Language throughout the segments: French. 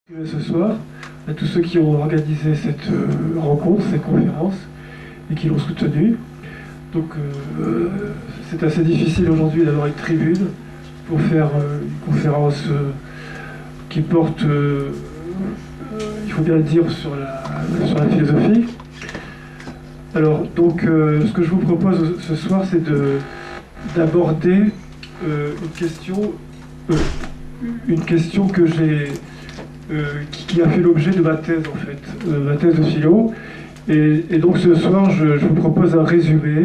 Ce soir, à tous ceux qui ont organisé cette rencontre, cette conférence, et qui l'ont soutenue. Donc c'est assez difficile aujourd'hui d'avoir une tribune pour faire une conférence qui porte, il faut bien le dire, sur la philosophie. Alors donc ce que je vous propose ce soir, c'est d'aborder une question que j'ai qui a fait l'objet de ma thèse, en fait, ma thèse de philo. Et donc ce soir, je vous propose un résumé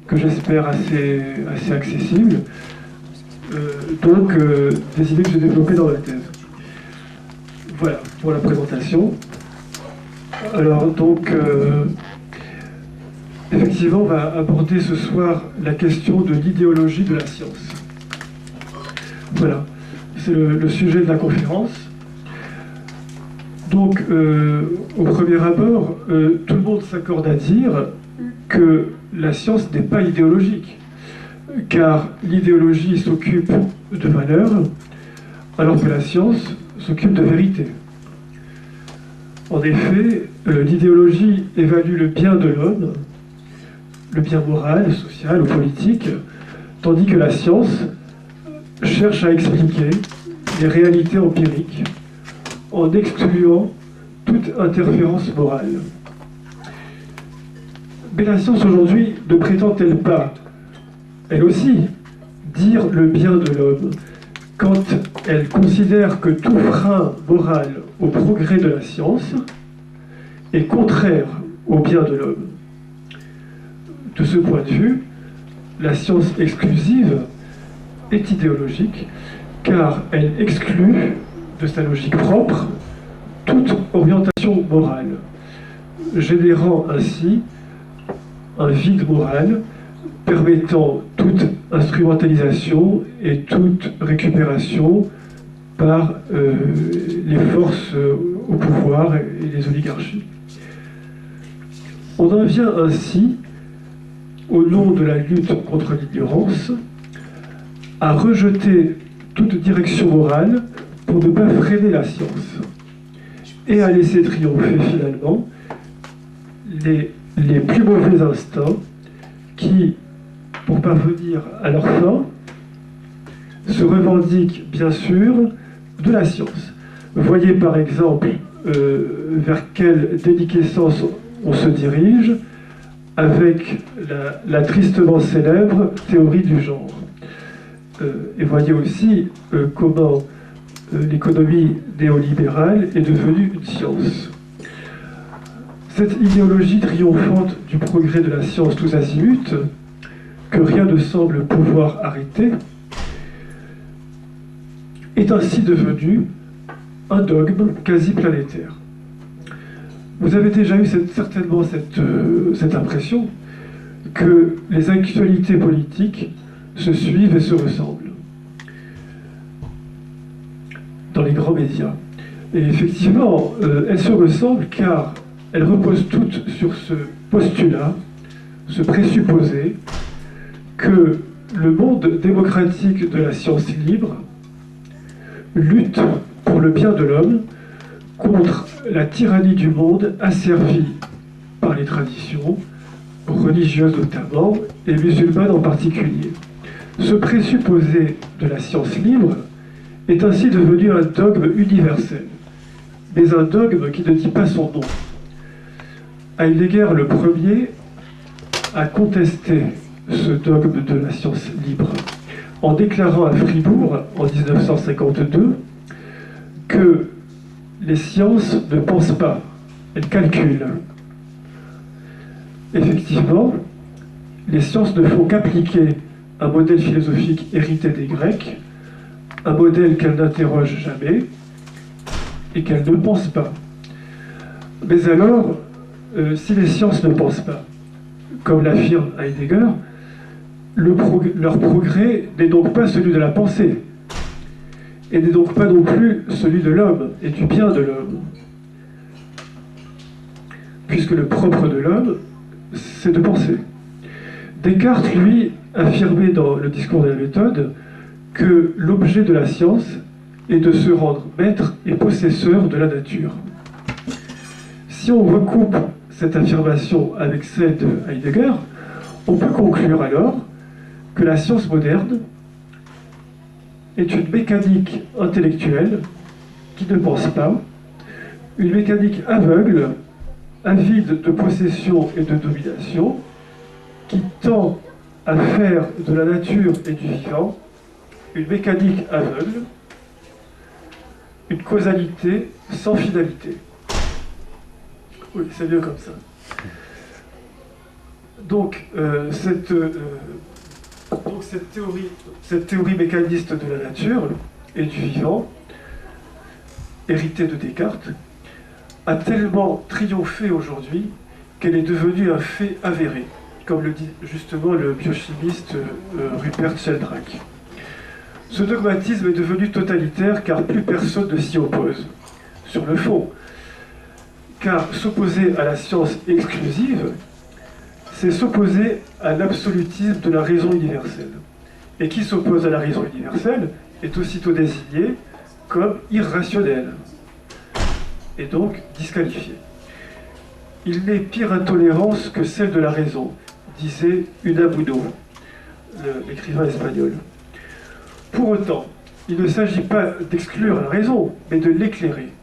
que j'espère assez accessible, des idées que j'ai développées dans ma thèse. Voilà, pour la présentation. Alors donc, effectivement, on va aborder ce soir la question de l'idéologie de la science. Voilà, c'est le sujet de la conférence. Donc, au premier abord, tout le monde s'accorde à dire que la science n'est pas idéologique, car l'idéologie s'occupe de valeurs, alors que la science s'occupe de vérité. En effet, l'idéologie évalue le bien de l'homme, le bien moral, social ou politique, tandis que la science cherche à expliquer les réalités empiriques en excluant toute interférence morale. Mais la science aujourd'hui ne prétend-elle pas, elle aussi, dire le bien de l'homme quand elle considère que tout frein moral au progrès de la science est contraire au bien de l'homme? De ce point de vue, la science exclusive est idéologique car elle exclut de sa logique propre toute orientation morale, générant ainsi un vide moral permettant toute instrumentalisation et toute récupération par les forces au pouvoir et les oligarchies. On en vient ainsi, au nom de la lutte contre l'ignorance, à rejeter toute direction morale pour ne pas freiner la science et à laisser triompher finalement les plus mauvais instincts qui, pour parvenir à leur fin, se revendiquent bien sûr de la science. Voyez par exemple vers quelle déliquescence on se dirige avec la tristement célèbre théorie du genre. Et voyez aussi comment l'économie néolibérale est devenue une science. Cette idéologie triomphante du progrès de la science tous azimuts, que rien ne semble pouvoir arrêter, est ainsi devenue un dogme quasi planétaire. Vous avez déjà eu certainement cette impression que les actualités politiques se suivent et se ressemblent dans les grands médias. Et effectivement, elles se ressemblent car elles reposent toutes sur ce postulat, ce présupposé, que le monde démocratique de la science libre lutte pour le bien de l'homme contre la tyrannie du monde asservie par les traditions, religieuses notamment, et musulmanes en particulier. Ce présupposé de la science libre est ainsi devenu un dogme universel, mais un dogme qui ne dit pas son nom. Heidegger, le premier, a contesté ce dogme de la science libre en déclarant à Fribourg, en 1952, que les sciences ne pensent pas, elles calculent. Effectivement, les sciences ne font qu'appliquer un modèle philosophique hérité des Grecs, un modèle qu'elles n'interrogent jamais et qu'elles ne pensent pas. Mais alors, si les sciences ne pensent pas, comme l'affirme Heidegger, leur progrès n'est donc pas celui de la pensée, et n'est donc pas non plus celui de l'homme et du bien de l'homme. Puisque le propre de l'homme, c'est de penser. Descartes, lui, affirmait dans le discours de la méthode que l'objet de la science et de se rendre maître et possesseur de la nature. Si on recoupe cette affirmation avec celle de Heidegger, on peut conclure alors que la science moderne est une mécanique intellectuelle qui ne pense pas, une mécanique aveugle, avide de possession et de domination, qui tend à faire de la nature et du vivant une mécanique aveugle, une causalité sans finalité. Oui, c'est mieux comme ça. Donc, cette théorie mécaniste de la nature et du vivant, héritée de Descartes, a tellement triomphé aujourd'hui qu'elle est devenue un fait avéré, comme le dit justement le biochimiste Rupert Sheldrake. Ce dogmatisme est devenu totalitaire car plus personne ne s'y oppose, sur le fond. Car s'opposer à la science exclusive, c'est s'opposer à l'absolutisme de la raison universelle. Et qui s'oppose à la raison universelle est aussitôt désigné comme irrationnel, et donc disqualifié. Il n'est pire intolérance que celle de la raison, disait Unamuno, l'écrivain espagnol. Pour autant, il ne s'agit pas d'exclure la raison, mais de l'éclairer,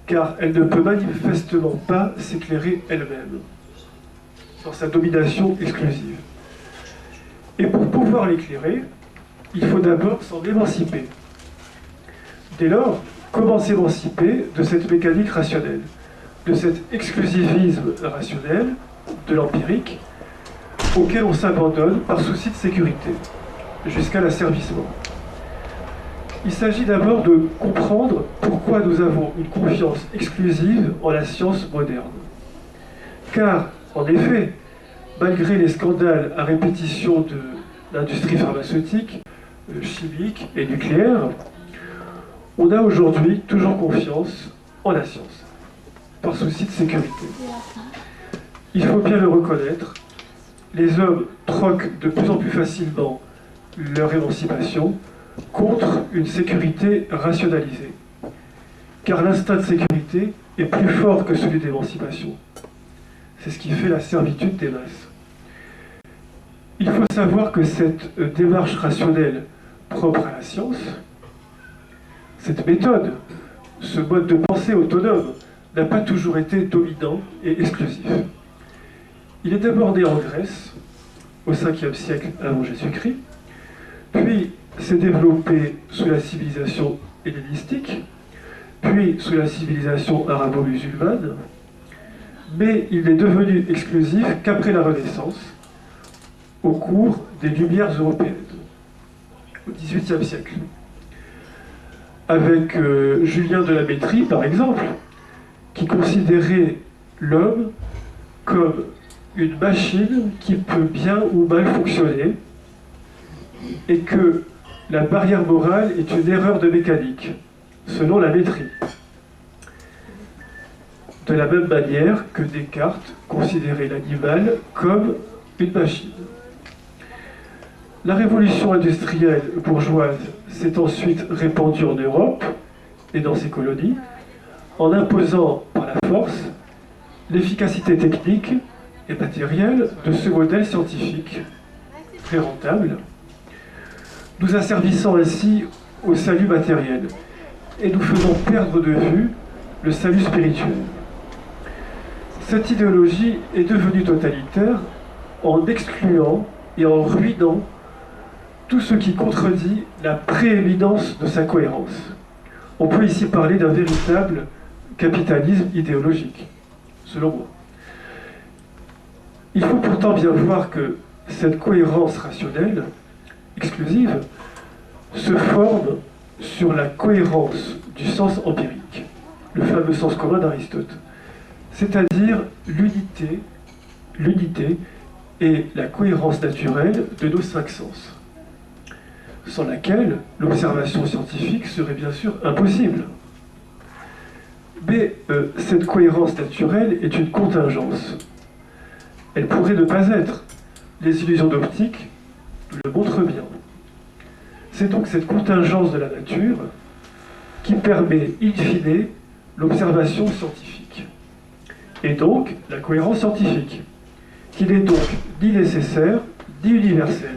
car elle ne peut manifestement pas s'éclairer elle-même, dans sa domination exclusive. Et pour pouvoir l'éclairer, il faut d'abord s'en émanciper. Dès lors, comment s'émanciper de cette mécanique rationnelle, de cet exclusivisme rationnel, de l'empirique, auquel on s'abandonne par souci de sécurité, jusqu'à l'asservissement. Il s'agit d'abord de comprendre pourquoi nous avons une confiance exclusive en la science moderne. Car, en effet, malgré les scandales à répétition de l'industrie pharmaceutique, chimique et nucléaire, on a aujourd'hui toujours confiance en la science, par souci de sécurité. Il faut bien le reconnaître, les hommes troquent de plus en plus facilement leur émancipation contre une sécurité rationalisée. Car l'instinct de sécurité est plus fort que celui d'émancipation. C'est ce qui fait la servitude des masses. Il faut savoir que cette démarche rationnelle propre à la science, cette méthode, ce mode de pensée autonome, n'a pas toujours été dominant et exclusif. Il est d'abord né en Grèce, au 5e siècle avant Jésus-Christ, puis s'est développé sous la civilisation hellénistique, puis sous la civilisation arabo-musulmane, mais il n'est devenu exclusif qu'après la Renaissance, au cours des Lumières européennes, au XVIIIe siècle. Avec Julien de la Métrie, par exemple, qui considérait l'homme comme une machine qui peut bien ou mal fonctionner, et que la barrière morale est une erreur de mécanique, selon la Métrie. De la même manière que Descartes considérait l'animal comme une machine. La révolution industrielle bourgeoise s'est ensuite répandue en Europe et dans ses colonies, en imposant par la force l'efficacité technique et matérielle de ce modèle scientifique, très rentable, nous asservissant ainsi au salut matériel et nous faisant perdre de vue le salut spirituel. Cette idéologie est devenue totalitaire en excluant et en ruinant tout ce qui contredit la prééminence de sa cohérence. On peut ici parler d'un véritable capitalisme idéologique, selon moi. Il faut pourtant bien voir que cette cohérence rationnelle, exclusive, se forme sur la cohérence du sens empirique, le fameux sens commun d'Aristote, c'est-à-dire l'unité et la cohérence naturelle de nos 5 sens, sans laquelle l'observation scientifique serait bien sûr impossible. Mais cette cohérence naturelle est une contingence. Elle pourrait ne pas être. Les illusions d'optique nous le montrent bien. C'est donc cette contingence de la nature qui permet, in fine, l'observation scientifique. Et donc, la cohérence scientifique, qui n'est donc ni nécessaire, ni universelle,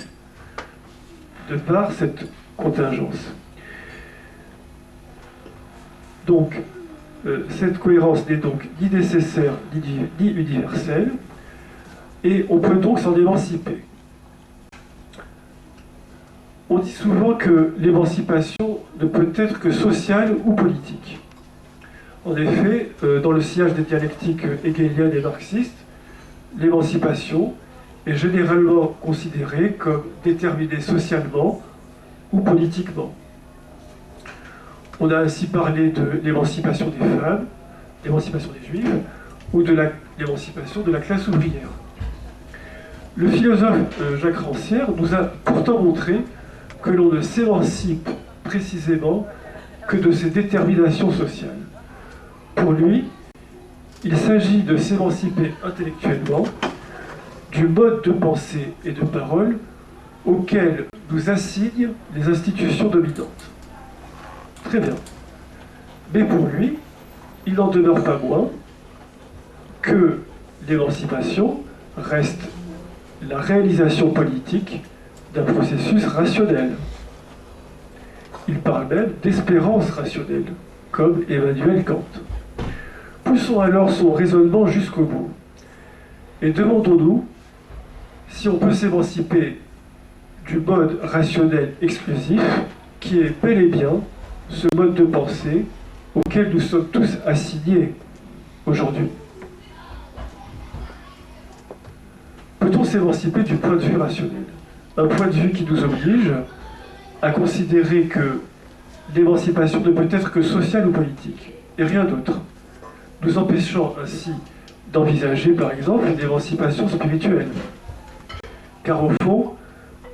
de par cette contingence. Donc, cette cohérence n'est donc ni nécessaire, ni universelle, et on peut donc s'en émanciper. On dit souvent que l'émancipation ne peut être que sociale ou politique. En effet, dans le sillage des dialectiques hegeliennes et marxistes, l'émancipation est généralement considérée comme déterminée socialement ou politiquement. On a ainsi parlé de l'émancipation des femmes, l'émancipation des juifs, ou de l'émancipation de la classe ouvrière. Le philosophe Jacques Rancière nous a pourtant montré que l'on ne s'émancipe précisément que de ces déterminations sociales. Pour lui, il s'agit de s'émanciper intellectuellement du mode de pensée et de parole auquel nous assignent les institutions dominantes. Très bien. Mais pour lui, il n'en demeure pas moins que l'émancipation reste la réalisation politique d'un processus rationnel. Il parle même d'espérance rationnelle, comme Emmanuel Kant. Poussons alors son raisonnement jusqu'au bout et demandons-nous si on peut s'émanciper du mode rationnel exclusif qui est bel et bien ce mode de pensée auquel nous sommes tous assignés aujourd'hui. Peut-on s'émanciper du point de vue rationnel? Un point de vue qui nous oblige à considérer que l'émancipation ne peut être que sociale ou politique, et rien d'autre, nous empêchant ainsi d'envisager, par exemple, une émancipation spirituelle. Car au fond,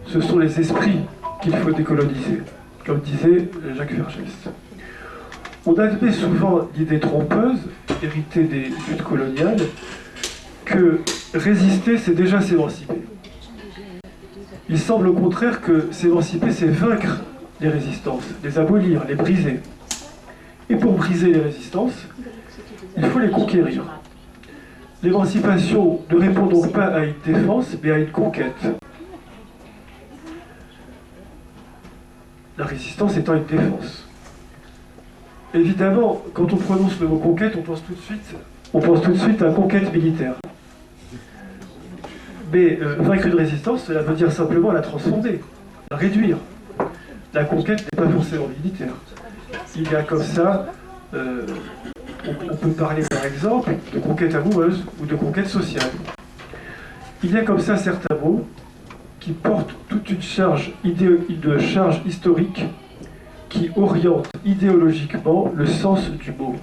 ce sont les esprits qu'il faut décoloniser, comme disait Jacques Vergès. On admet souvent l'idée trompeuse, héritée des luttes coloniales, que résister, c'est déjà s'émanciper. Il semble au contraire que s'émanciper, c'est vaincre les résistances, les abolir, les briser. Et pour briser les résistances, il faut les conquérir. L'émancipation ne répond donc pas à une défense, mais à une conquête. La résistance étant une défense. Évidemment, quand on prononce le mot conquête, on pense tout de suite à conquête militaire. Mais vaincre une résistance, cela veut dire simplement la transcender, la réduire. La conquête n'est pas forcément militaire. Il y a comme ça, on peut parler par exemple de conquête amoureuse ou de conquête sociale. Il y a comme ça certains mots qui portent toute une charge historique qui oriente idéologiquement le sens du mot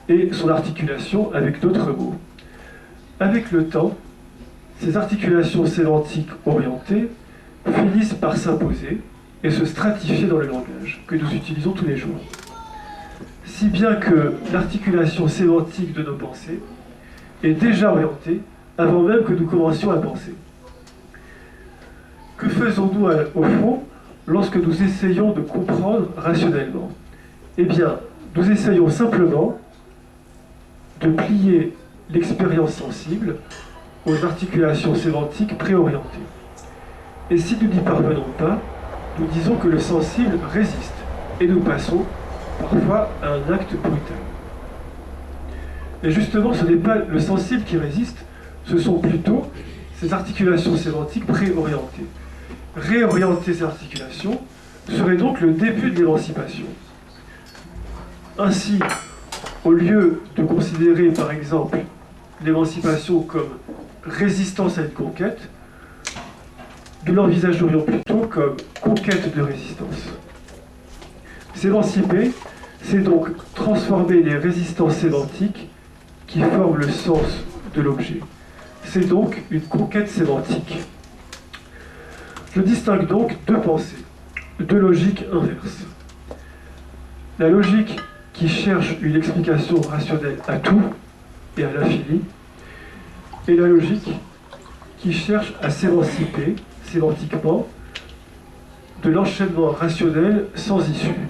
et son articulation avec d'autres mots. Avec le temps, ces articulations sémantiques orientées finissent par s'imposer et se stratifier dans le langage que nous utilisons tous les jours. Si bien que l'articulation sémantique de nos pensées est déjà orientée avant même que nous commencions à penser. Que faisons-nous au fond lorsque nous essayons de comprendre rationnellement? Eh bien, nous essayons simplement de plier l'expérience sensible aux articulations sémantiques préorientées. Et si nous n'y parvenons pas, nous disons que le sensible résiste, et nous passons parfois à un acte brutal. Et justement, ce n'est pas le sensible qui résiste, ce sont plutôt ces articulations sémantiques préorientées. Réorienter ces articulations serait donc le début de l'émancipation. Ainsi, au lieu de considérer par exemple l'émancipation comme résistance à une conquête, nous l'envisagerions plutôt comme conquête de résistance. S'émanciper, c'est donc transformer les résistances sémantiques qui forment le sens de l'objet. C'est donc une conquête sémantique. Je distingue donc deux pensées, deux logiques inverses. La logique qui cherche une explication rationnelle à tout et à l'infini, et la logique qui cherche à s'émanciper sémantiquement de l'enchaînement rationnel sans issue.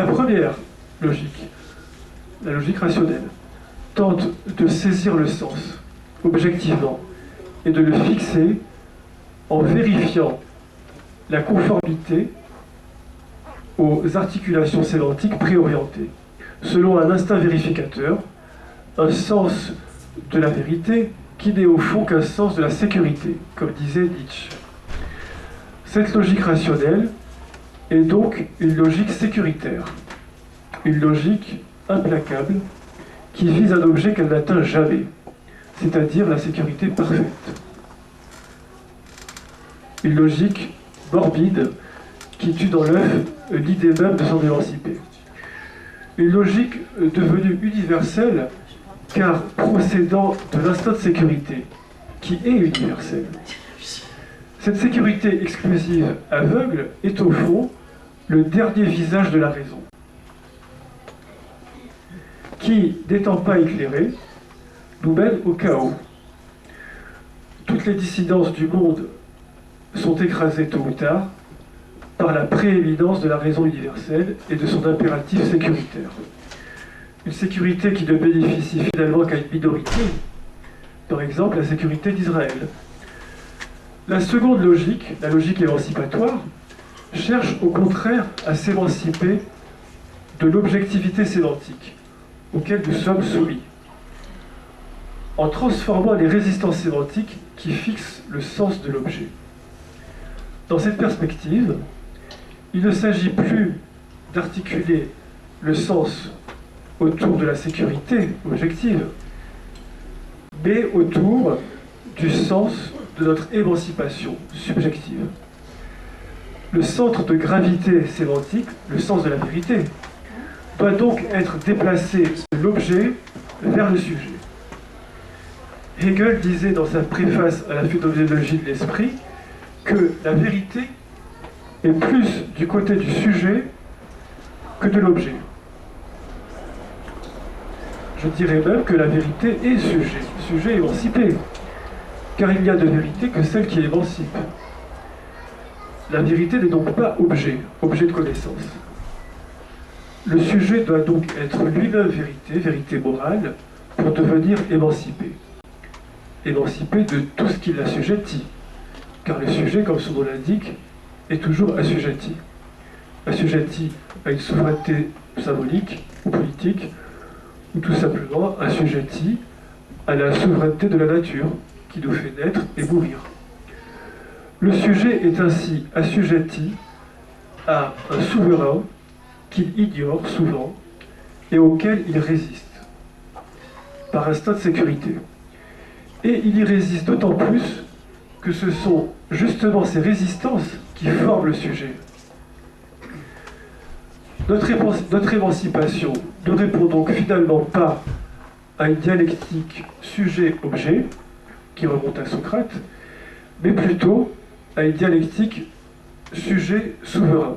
La première logique, la logique rationnelle, tente de saisir le sens objectivement et de le fixer en vérifiant la conformité aux articulations sémantiques préorientées, selon un instinct vérificateur, un sens de la vérité qui n'est au fond qu'un sens de la sécurité, comme disait Nietzsche. Cette logique rationnelle est donc une logique sécuritaire, une logique implacable qui vise un objet qu'elle n'atteint jamais, c'est-à-dire la sécurité parfaite. Une logique morbide qui tue dans l'œuf l'idée même de s'en émanciper. Une logique devenue universelle car procédant de l'instinct de sécurité, qui est universel. Cette sécurité exclusive aveugle est au fond le dernier visage de la raison, qui, n'étant pas éclairé, nous mène au chaos. Toutes les dissidences du monde sont écrasées tôt ou tard par la prééminence de la raison universelle et de son impératif sécuritaire. Une sécurité qui ne bénéficie finalement qu'à une minorité, par exemple la sécurité d'Israël. La seconde logique, la logique émancipatoire, cherche au contraire à s'émanciper de l'objectivité sémantique auquel nous sommes soumis, en transformant les résistances sémantiques qui fixent le sens de l'objet. Dans cette perspective, il ne s'agit plus d'articuler le sens autour de la sécurité objective, mais autour du sens de notre émancipation subjective. Le centre de gravité sémantique, le sens de la vérité, doit donc être déplacé de l'objet vers le sujet. Hegel disait dans sa préface à la phénoménologie de l'esprit que la vérité est plus du côté du sujet que de l'objet. Je dirais même que la vérité est sujet émancipé, car il n'y a de vérité que celle qui émancipe. La vérité n'est donc pas objet de connaissance. Le sujet doit donc être lui-même vérité morale, pour devenir émancipé. Émancipé de tout ce qui l'assujettit, car le sujet, comme son nom l'indique, est toujours assujetti. Assujetti à une souveraineté symbolique ou politique, ou tout simplement assujetti à la souveraineté de la nature, qui nous fait naître et mourir. Le sujet est ainsi assujetti à un souverain qu'il ignore souvent et auquel il résiste, par instinct de sécurité. Et il y résiste d'autant plus que ce sont justement ces résistances qui forment le sujet. Notre émancipation ne répond donc finalement pas à une dialectique sujet-objet, qui remonte à Socrate, mais plutôt à une dialectique sujet-souverain.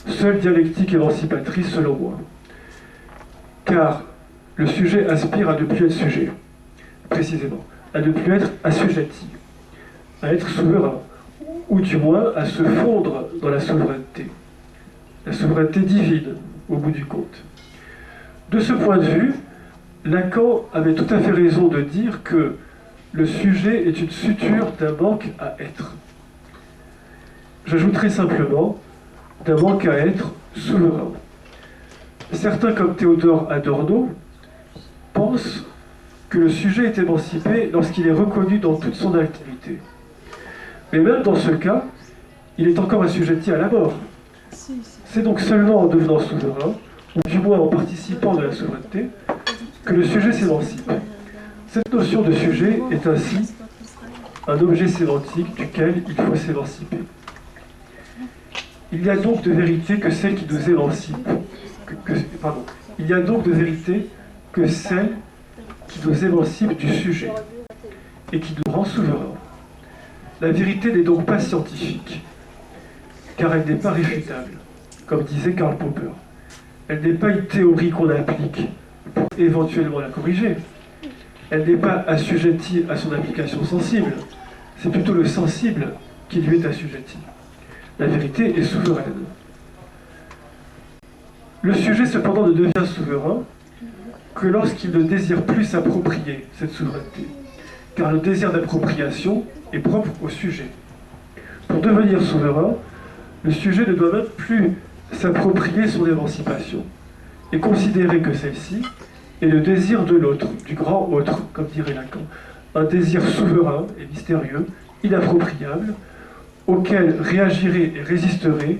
Seule dialectique émancipatrice selon moi. Car le sujet aspire à ne plus être sujet, précisément, à ne plus être assujetti, à être souverain, ou du moins à se fondre dans la souveraineté divine, au bout du compte. De ce point de vue, Lacan avait tout à fait raison de dire que le sujet est une suture d'un manque à être. J'ajouterai simplement d'un manque à être souverain. Certains, comme Théodore Adorno, pensent que le sujet est émancipé lorsqu'il est reconnu dans toute son activité. Mais même dans ce cas, il est encore assujetti à la mort. C'est donc seulement en devenant souverain, ou du moins en participant de la souveraineté, que le sujet s'émancipe. Cette notion de sujet est ainsi un objet sémantique duquel il faut s'émanciper. Il y a donc de vérité que celle qui nous émancipe. Il y a donc de vérité que celle qui nous émancipe du sujet et qui nous rend souverains. La vérité n'est donc pas scientifique, car elle n'est pas réfutable, comme disait Karl Popper. Elle n'est pas une théorie qu'on applique pour éventuellement la corriger. Elle n'est pas assujettie à son application sensible. C'est plutôt le sensible qui lui est assujetti. La vérité est souveraine. Le sujet cependant ne devient souverain que lorsqu'il ne désire plus s'approprier cette souveraineté, car le désir d'appropriation est propre au sujet. Pour devenir souverain, le sujet ne doit même plus s'approprier son émancipation et considérer que celle-ci est le désir de l'autre, du grand autre, comme dirait Lacan, un désir souverain et mystérieux, inappropriable, auquel réagirait et résisterait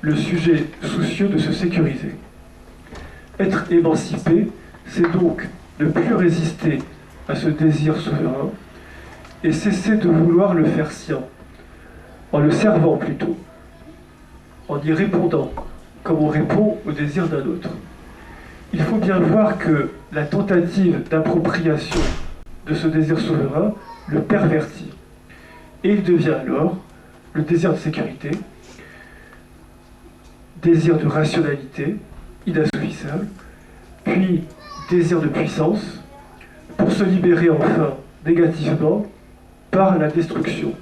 le sujet soucieux de se sécuriser. Être émancipé, c'est donc ne plus résister à ce désir souverain et cesser de vouloir le faire sien, en le servant plutôt, en y répondant, comme on répond au désir d'un autre. Il faut bien voir que la tentative d'appropriation de ce désir souverain le pervertit. Et il devient alors le désir de sécurité, désir de rationalité, inassouvissable, puis désir de puissance, pour se libérer enfin négativement par la destruction,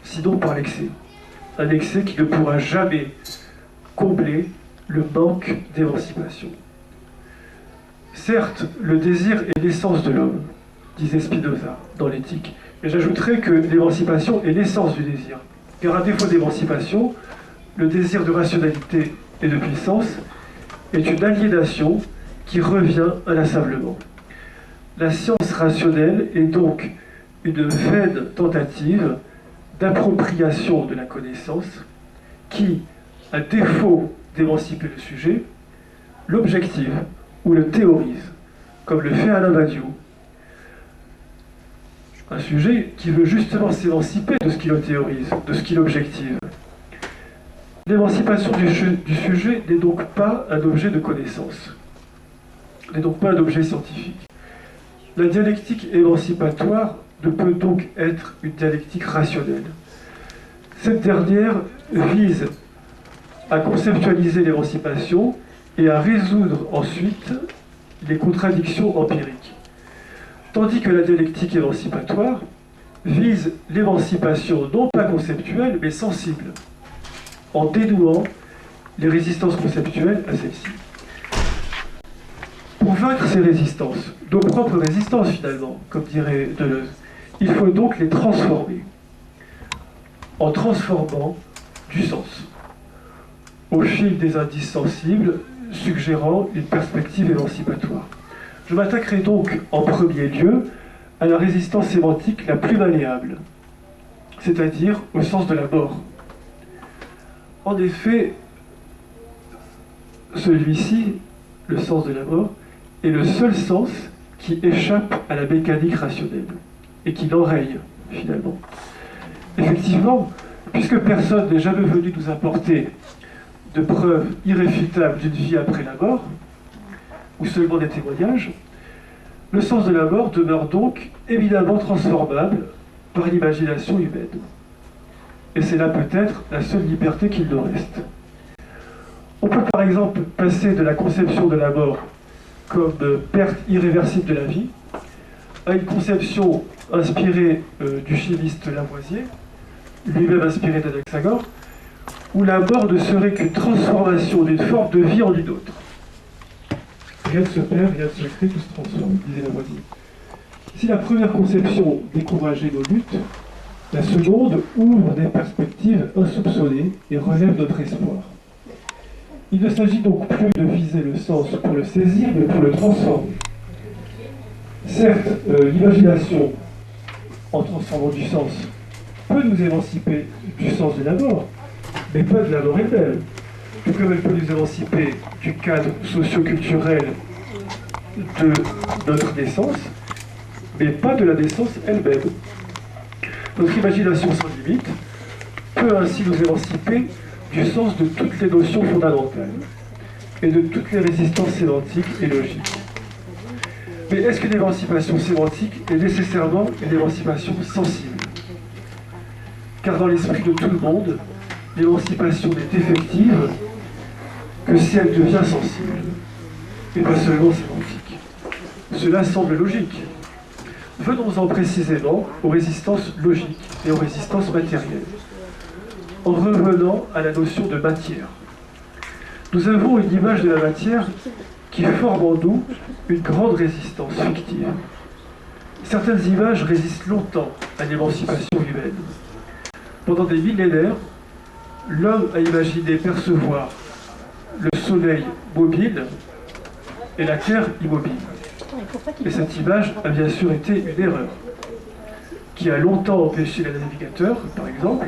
sinon par l'excès. Un excès qui ne pourra jamais combler le manque d'émancipation. Certes, le désir est l'essence de l'homme, disait Spinoza dans l'Éthique, mais j'ajouterais que l'émancipation est l'essence du désir. Car à défaut d'émancipation, le désir de rationalité et de puissance est une aliénation qui revient inlassablement. La science rationnelle est donc une vaine tentative d'appropriation de la connaissance qui, à défaut d'émanciper le sujet, l'objective ou le théorise, comme le fait Alain Badiou. Un sujet qui veut justement s'émanciper de ce qui le théorise, de ce qui l'objective. L'émancipation du sujet n'est donc pas un objet de connaissance, n'est donc pas un objet scientifique. La dialectique émancipatoire ne peut donc être une dialectique rationnelle. Cette dernière vise à conceptualiser l'émancipation et à résoudre ensuite les contradictions empiriques. Tandis que la dialectique émancipatoire vise l'émancipation non pas conceptuelle mais sensible, en dénouant les résistances conceptuelles à celles-ci. Pour vaincre ces résistances, nos propres résistances finalement, comme dirait Deleuze, il faut donc les transformer, en transformant du sens, au fil des indices sensibles, suggérant une perspective émancipatoire. Je m'attaquerai donc en premier lieu à la résistance sémantique la plus malléable, c'est-à-dire au sens de la mort. En effet, celui-ci, le sens de la mort, est le seul sens qui échappe à la mécanique rationnelle et qui l'enraye, finalement. Effectivement, puisque personne n'est jamais venu nous apporter de preuves irréfutables d'une vie après la mort, ou seulement des témoignages, le sens de la mort demeure donc évidemment transformable par l'imagination humaine. Et c'est là peut-être la seule liberté qu'il nous reste. On peut par exemple passer de la conception de la mort comme perte irréversible de la vie à une conception inspirée du chimiste Lavoisier, lui-même inspiré d'Anaxagore, où la mort ne serait qu'une transformation d'une forme de vie en une autre. Rien ne se perd, rien ne se crée, tout se transforme, disait Lavoisier. Si la première conception décourageait nos luttes, la seconde ouvre des perspectives insoupçonnées et relève notre espoir. Il ne s'agit donc plus de viser le sens pour le saisir, mais pour le transformer. Certes, l'imagination, en transformant du sens, peut nous émanciper du sens de la mort, mais pas de la mort elle-même. Tout comme elle peut nous émanciper du cadre socio-culturel de notre naissance, mais pas de la naissance elle-même. Notre imagination sans limite peut ainsi nous émanciper du sens de toutes les notions fondamentales et de toutes les résistances sémantiques et logiques. Mais est-ce qu'une émancipation sémantique est nécessairement une émancipation sensible? Car dans l'esprit de tout le monde, l'émancipation n'est effective que si elle devient sensible, et pas seulement sémantique. Cela semble logique. Venons-en précisément aux résistances logiques et aux résistances matérielles, en revenant à la notion de matière. nous avons une image de la matière qui forme en nous une grande résistance fictive. Certaines images résistent longtemps à l'émancipation humaine. Pendant des millénaires, l'homme a imaginé percevoir le soleil mobile et la terre immobile. Et cette image a bien sûr été une erreur, qui a longtemps empêché les navigateurs, par exemple,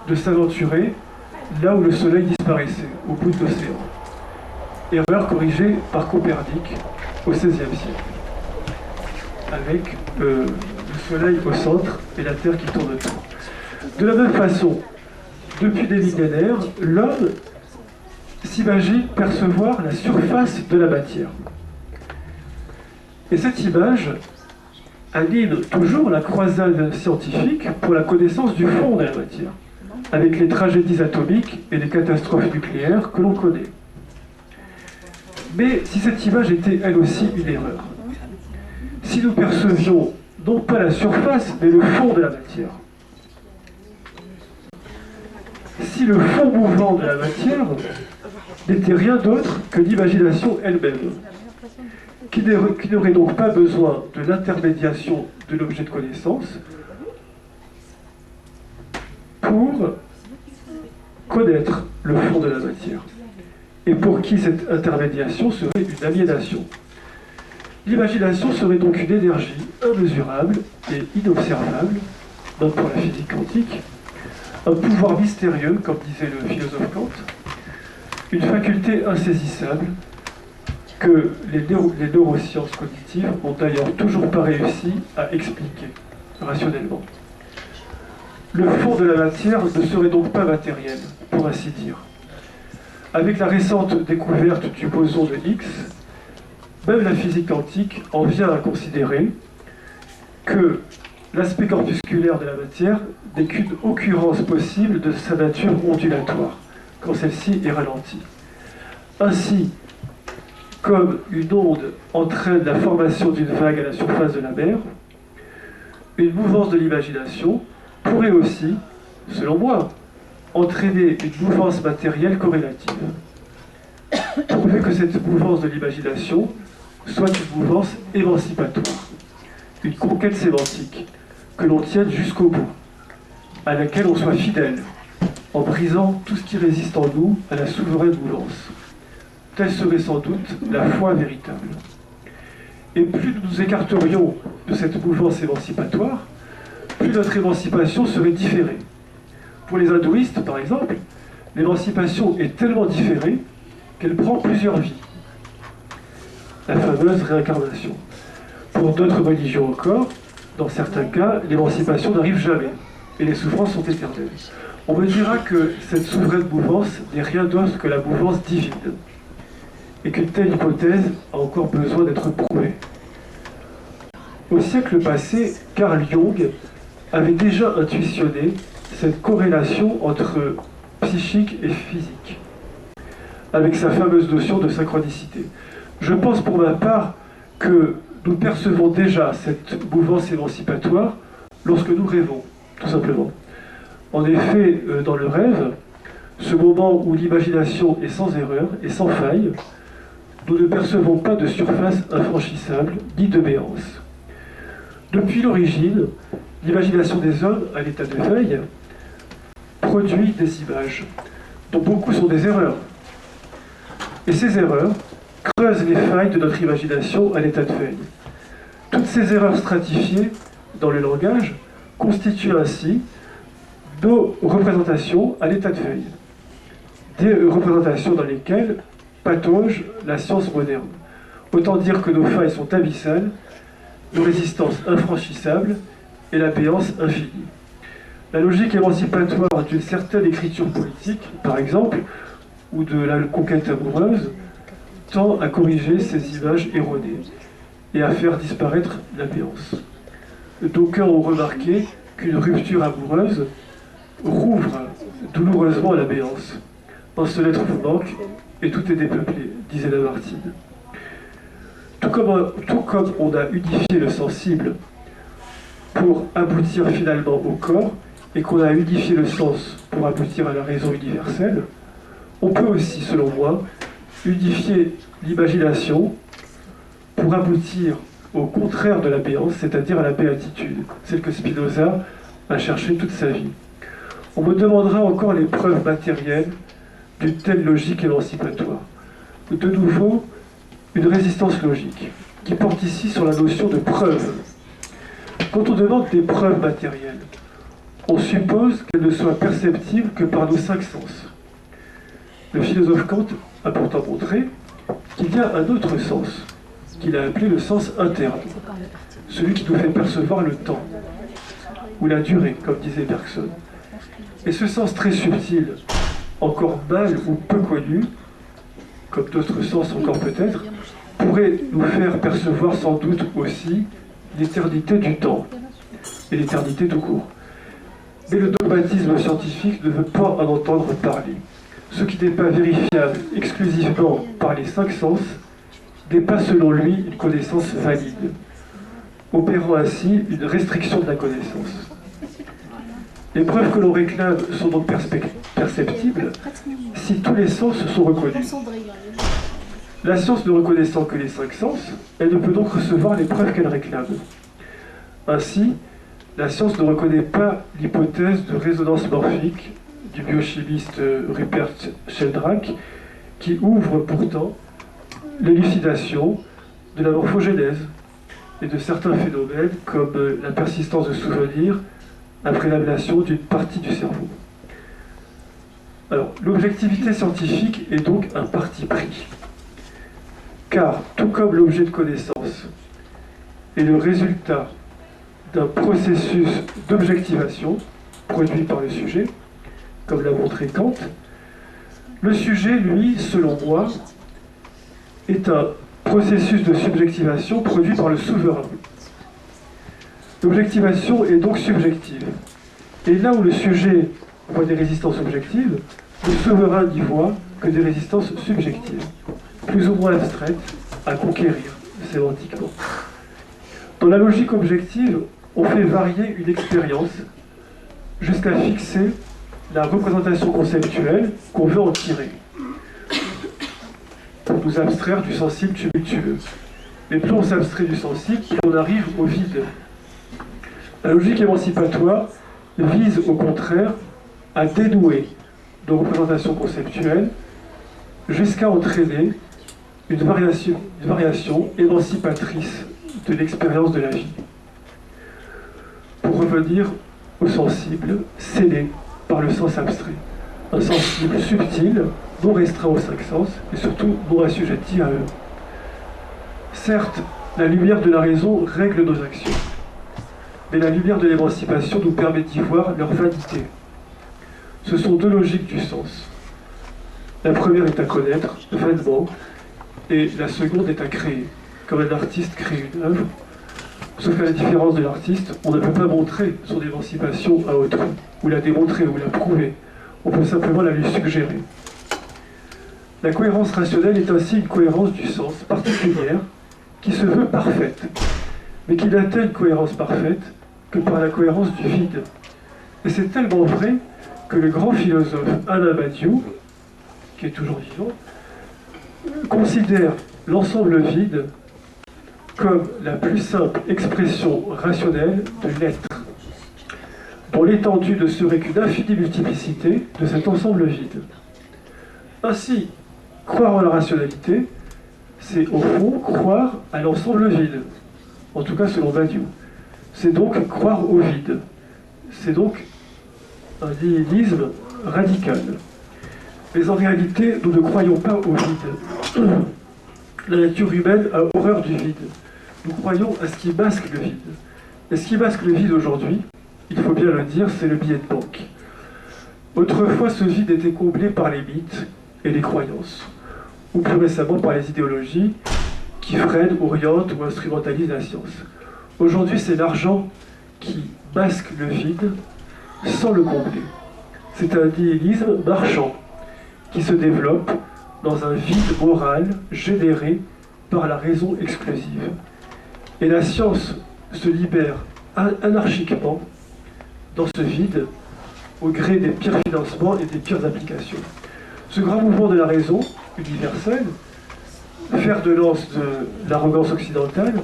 de s'aventurer là où le soleil disparaissait, au bout de l'océan. Erreur corrigée par Copernic au XVIe siècle, avec le soleil au centre et la Terre qui tourne autour. De la même façon, depuis des millénaires, l'homme s'imagine percevoir la surface de la matière. Et cette image anime toujours la croisade scientifique pour la connaissance du fond de la matière, avec les tragédies atomiques et les catastrophes nucléaires que l'on connaît. Mais si cette image était elle aussi une erreur, si nous percevions non pas la surface, mais le fond de la matière, si le fond mouvant de la matière n'était rien d'autre que l'imagination elle-même, qui n'aurait donc pas besoin de l'intermédiation de l'objet de connaissance pour connaître le fond de la matière, et pour qui cette intermédiation serait une aliénation. L'imagination serait donc une énergie immesurable et inobservable, même pour la physique quantique, un pouvoir mystérieux, comme disait le philosophe Kant, une faculté insaisissable que les neurosciences cognitives n'ont d'ailleurs toujours pas réussi à expliquer rationnellement. Le fond de la matière ne serait donc pas matériel, pour ainsi dire. Avec la récente découverte du boson de Higgs, même la physique quantique en vient à considérer que l'aspect corpusculaire de la matière n'est qu'une occurrence possible de sa nature ondulatoire, quand celle-ci est ralentie. Ainsi, comme une onde entraîne la formation d'une vague à la surface de la mer, une mouvance de l'imagination pourrait aussi, selon moi, entraîner une mouvance matérielle corrélative, pourvu que cette mouvance de l'imagination soit une mouvance émancipatoire, une conquête sémantique, que l'on tienne jusqu'au bout, à laquelle on soit fidèle, en brisant tout ce qui résiste en nous à la souveraine mouvance. Telle serait sans doute la foi véritable. Et plus nous nous écarterions de cette mouvance émancipatoire, plus notre émancipation serait différée. Pour les hindouistes, par exemple, l'émancipation est tellement différée qu'elle prend plusieurs vies. La fameuse réincarnation. Pour d'autres religions encore, dans certains cas, l'émancipation n'arrive jamais, et les souffrances sont éternelles. On me dira que cette souveraine mouvance n'est rien d'autre que la mouvance divine, et qu'une telle hypothèse a encore besoin d'être prouvée. Au siècle passé, Carl Jung avait déjà intuitionné cette corrélation entre psychique et physique, avec sa fameuse notion de synchronicité. Je pense pour ma part que nous percevons déjà cette mouvance émancipatoire lorsque nous rêvons, tout simplement. En effet, dans le rêve, ce moment où l'imagination est sans erreur et sans faille, nous ne percevons pas de surface infranchissable, ni de béance. Depuis l'origine, l'imagination des hommes, à l'état de veille, produit des images, dont beaucoup sont des erreurs. Et ces erreurs creusent les failles de notre imagination à l'état de veille. Toutes ces erreurs stratifiées dans le langage constituent ainsi nos représentations à l'état de veille. Des représentations dans lesquelles patauge la science moderne. Autant dire que nos failles sont abyssales, nos résistances infranchissables et la béance infinie. La logique émancipatoire d'une certaine écriture politique, par exemple, ou de la conquête amoureuse, tend à corriger ces images erronées et à faire disparaître la béance. D'aucuns ont remarqué qu'une rupture amoureuse rouvre douloureusement la béance. Un seul être vous manque et tout est dépeuplé, disait Lamartine. Tout comme on a unifié le sensible pour aboutir finalement au corps, et qu'on a unifié le sens pour aboutir à la raison universelle, On peut aussi, selon moi, unifier l'imagination pour aboutir au contraire de la béance, c'est-à-dire à la béatitude, celle que Spinoza a cherchée toute sa vie. On me demandera encore les preuves matérielles d'une telle logique émancipatoire. De nouveau, une résistance logique, qui porte ici sur la notion de preuve. Quand on demande des preuves matérielles, on suppose qu'elles ne soient perceptibles que par nos cinq sens. Le philosophe Kant a pourtant montré qu'il y a un autre sens, qu'il a appelé le sens interne, celui qui nous fait percevoir le temps, ou la durée, comme disait Bergson. Et ce sens très subtil, encore mal ou peu connu, comme d'autres sens encore peut-être, pourrait nous faire percevoir sans doute aussi l'éternité du temps, et l'éternité tout court. Mais le dogmatisme scientifique ne veut pas en entendre parler. Ce qui n'est pas vérifiable exclusivement par les cinq sens n'est pas selon lui une connaissance valide, opérant ainsi une restriction de la connaissance. Les preuves que l'on réclame sont donc perceptibles si tous les sens sont reconnus. La science ne reconnaissant que les cinq sens, elle ne peut donc recevoir les preuves qu'elle réclame. Ainsi, la science ne reconnaît pas l'hypothèse de résonance morphique du biochimiste Rupert Sheldrake, qui ouvre pourtant l'élucidation de la morphogénèse et de certains phénomènes comme la persistance de souvenirs après l'ablation d'une partie du cerveau. Alors, l'objectivité scientifique est donc un parti pris, car tout comme l'objet de connaissance est le résultat d'un processus d'objectivation produit par le sujet, comme l'a montré Kant, le sujet, lui, selon moi, est un processus de subjectivation produit par le souverain. L'objectivation est donc subjective. Et là où le sujet voit des résistances objectives, le souverain n'y voit que des résistances subjectives, plus ou moins abstraites, à conquérir sémantiquement. Dans la logique objective, on fait varier une expérience jusqu'à fixer la représentation conceptuelle qu'on veut en tirer, pour nous abstraire du sensible tumultueux. Mais plus on s'abstrait du sensible, plus on arrive au vide. La logique émancipatoire vise au contraire à dénouer nos représentations conceptuelles jusqu'à entraîner une variation émancipatrice de l'expérience de la vie. Pour revenir au sensible, scellé par le sens abstrait. Un sensible subtil, non restreint aux cinq sens, et surtout non assujetti à eux. Certes, la lumière de la raison règle nos actions, mais la lumière de l'émancipation nous permet d'y voir leur vanité. Ce sont deux logiques du sens. La première est à connaître, vainement, et la seconde est à créer, comme un artiste crée une œuvre. Sauf qu'à la différence de l'artiste, on ne peut pas montrer son émancipation à autrui, ou la démontrer, ou la prouver. On peut simplement la lui suggérer. La cohérence rationnelle est ainsi une cohérence du sens particulière qui se veut parfaite, mais qui n'atteint une cohérence parfaite que par la cohérence du vide. Et c'est tellement vrai que le grand philosophe Alain Badiou, qui est toujours vivant, considère l'ensemble vide comme la plus simple expression rationnelle de l'être, dont l'étendue ne serait qu'une infinie multiplicité de cet ensemble vide. Ainsi, croire en la rationalité, c'est au fond croire à l'ensemble vide, en tout cas selon Badiou. C'est donc croire au vide. C'est donc un nihilisme radical. Mais en réalité, nous ne croyons pas au vide. La nature humaine a horreur du vide. Nous croyons à ce qui masque le vide. Et ce qui masque le vide aujourd'hui, il faut bien le dire, c'est le billet de banque. Autrefois, ce vide était comblé par les mythes et les croyances, ou plus récemment par les idéologies qui freinent, orientent ou instrumentalisent la science. Aujourd'hui, c'est l'argent qui masque le vide sans le combler. C'est un nihilisme marchand qui se développe dans un vide moral généré par la raison exclusive. Et la science se libère anarchiquement dans ce vide au gré des pires financements et des pires applications. Ce grand mouvement de la raison universelle, fer de lance de l'arrogance occidentale,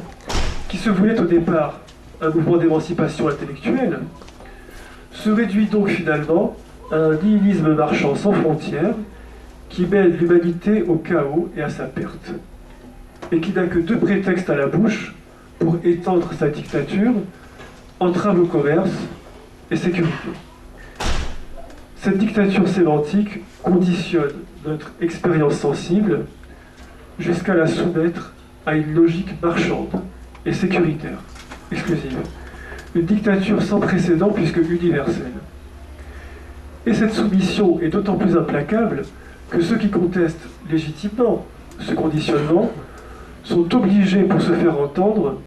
qui se voulait au départ un mouvement d'émancipation intellectuelle, se réduit donc finalement à un nihilisme marchand sans frontières qui mène l'humanité au chaos et à sa perte, et qui n'a que deux prétextes à la bouche pour étendre sa dictature, entrave au commerce et sécurité. Cette dictature sémantique conditionne notre expérience sensible jusqu'à la soumettre à une logique marchande et sécuritaire, exclusive. Une dictature sans précédent puisque universelle. Et cette soumission est d'autant plus implacable que ceux qui contestent légitimement ce conditionnement sont obligés, pour se faire entendre,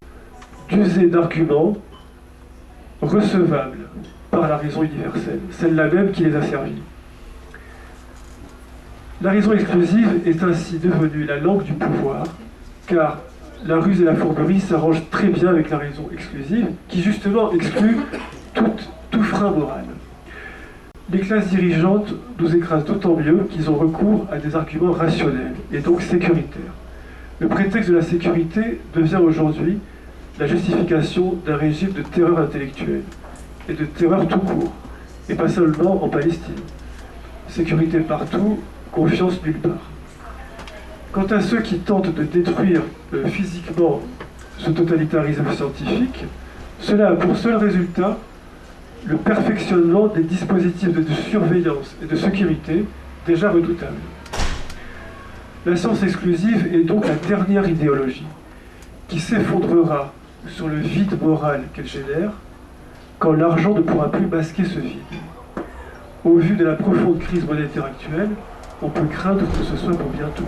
d'user d'arguments recevables par la raison universelle, celle-là même qui les a servis. La raison exclusive est ainsi devenue la langue du pouvoir, car la ruse et la fourberie s'arrangent très bien avec la raison exclusive, qui justement exclut tout frein moral. Les classes dirigeantes nous écrasent d'autant mieux qu'ils ont recours à des arguments rationnels, et donc sécuritaires. Le prétexte de la sécurité devient aujourd'hui la justification d'un régime de terreur intellectuelle, et de terreur tout court, et pas seulement en Palestine. Sécurité partout, confiance nulle part. Quant à ceux qui tentent de détruire physiquement ce totalitarisme scientifique, cela a pour seul résultat le perfectionnement des dispositifs de surveillance et de sécurité déjà redoutables. La science exclusive est donc la dernière idéologie qui s'effondrera sur le vide moral qu'elle génère quand l'argent ne pourra plus masquer ce vide. Au vu de la profonde crise monétaire actuelle, on peut craindre que ce soit pour bientôt.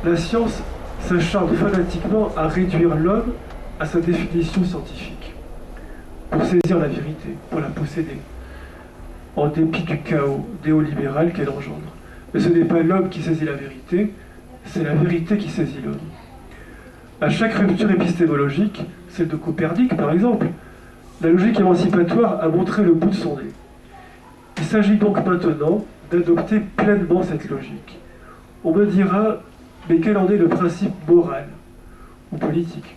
La science s'acharne fanatiquement à réduire l'homme à sa définition scientifique, pour saisir la vérité, pour la posséder, en dépit du chaos néolibéral qu'elle engendre. Mais ce n'est pas l'homme qui saisit la vérité, c'est la vérité qui saisit l'homme. À chaque rupture épistémologique, celle de Copernic par exemple, la logique émancipatoire a montré le bout de son nez. Il s'agit donc maintenant d'adopter pleinement cette logique. On me dira, mais quel en est le principe moral ou politique?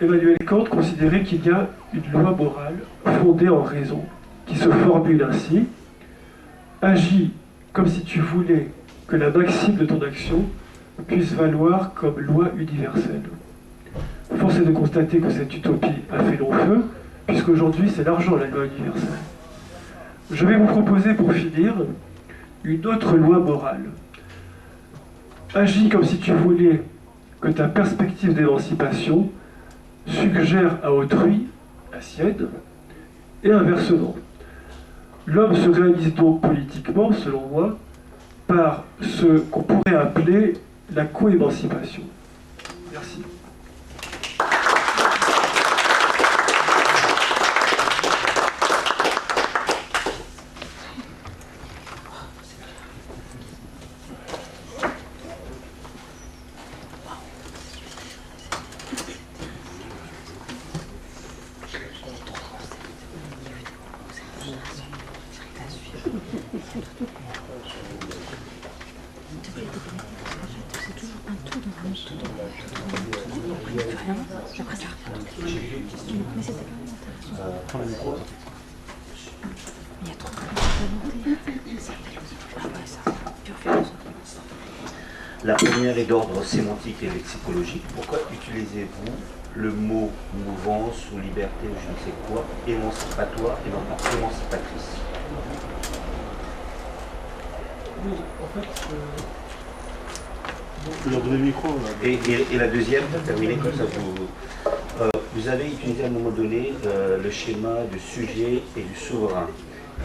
Emmanuel Kant considérait qu'il y a une loi morale fondée en raison, qui se formule ainsi: agis comme si tu voulais que la maxime de ton action puisse valoir comme loi universelle. Force est de constater que cette utopie a fait long feu, puisqu'aujourd'hui c'est l'argent la loi universelle. Je vais vous proposer pour finir une autre loi morale. Agis comme si tu voulais que ta perspective d'émancipation suggère à autrui la sienne, et inversement. L'homme se réalise donc politiquement, selon moi, par ce qu'on pourrait appeler la co-émancipation. Merci. La première est d'ordre sémantique et lexicologique. Pourquoi utilisez-vous le mot mouvance ou liberté ou je ne sais quoi, émancipatoire et non pas émancipatrice? Oui, en fait... Et la deuxième, pour terminer comme ça, vous avez utilisé à un moment donné le schéma du sujet et du souverain.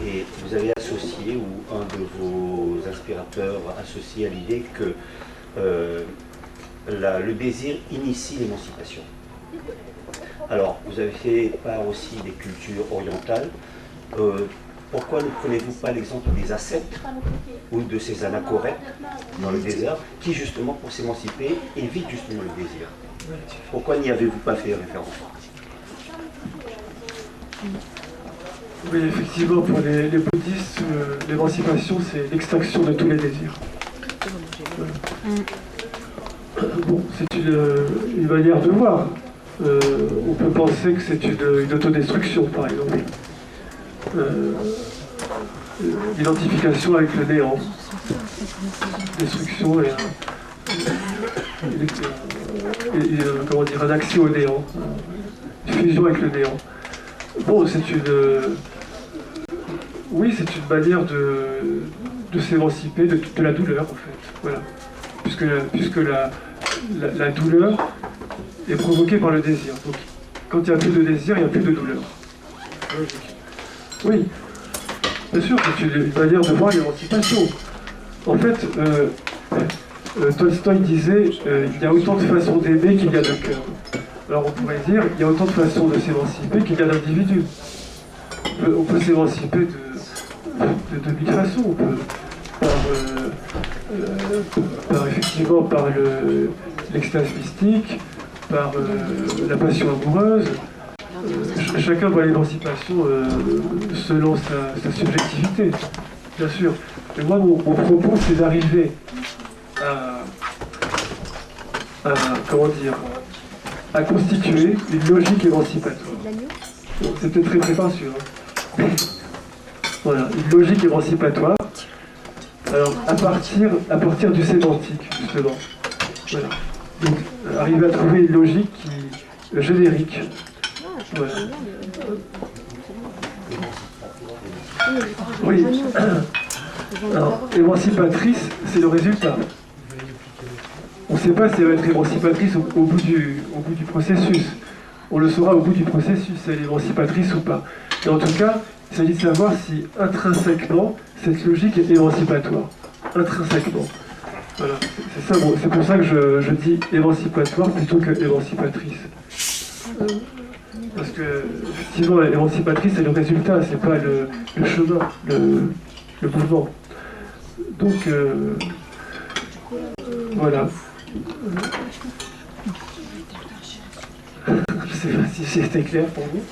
Et vous avez associé, ou un de vos inspirateurs associé à l'idée que le désir initie l'émancipation. Alors, vous avez fait part aussi des cultures orientales. Pourquoi ne prenez-vous pas l'exemple des ascètes ou de ces anachorètes dans le désert qui, justement, pour s'émanciper, évitent justement le désir? Pourquoi n'y avez-vous pas fait référence? Oui, effectivement, pour les bouddhistes, l'émancipation, c'est l'extinction de tous les désirs. Voilà. Bon, c'est une manière de voir. On peut penser que c'est une autodestruction, par exemple. L'identification avec le néant. Destruction et comment dire, un accès au néant. Une fusion avec le néant. Bon, oui, c'est une manière de s'émanciper de la douleur, en fait. Voilà. Puisque la douleur est provoquée par le désir. Donc, quand il n'y a plus de désir, il n'y a plus de douleur. Oui, bien sûr, c'est une manière de voir l'émancipation. En fait, Tolstoï disait il y a autant de façons d'aimer qu'il y a de cœur. Alors on pourrait dire il y a autant de façons de s'émanciper qu'il y a d'individus. On peut s'émanciper de mille façons. On peut, effectivement par l'extase mystique, par la passion amoureuse. Chacun voit l'émancipation selon sa subjectivité, bien sûr. Mais moi, mon propos, c'est d'arriver à constituer une logique émancipatoire. Bon, c'est peut-être très prétentieux. Hein. Voilà, une logique émancipatoire. Alors, à partir du sémantique, justement. Voilà. Donc, arriver à trouver une logique générique. Voilà. Oui. Alors, émancipatrice, c'est le résultat. On ne sait pas si elle va être émancipatrice au bout du processus. On le saura au bout du processus, si elle est émancipatrice ou pas. Et en tout cas, il s'agit de savoir si intrinsèquement, cette logique est émancipatoire. Intrinsèquement. Voilà. C'est pour ça que je dis émancipatoire plutôt que émancipatrice. Parce que, effectivement, l'émancipatrice, c'est le résultat, c'est pas le chemin, le mouvement. Donc, voilà. Je ne sais pas si c'était clair pour vous.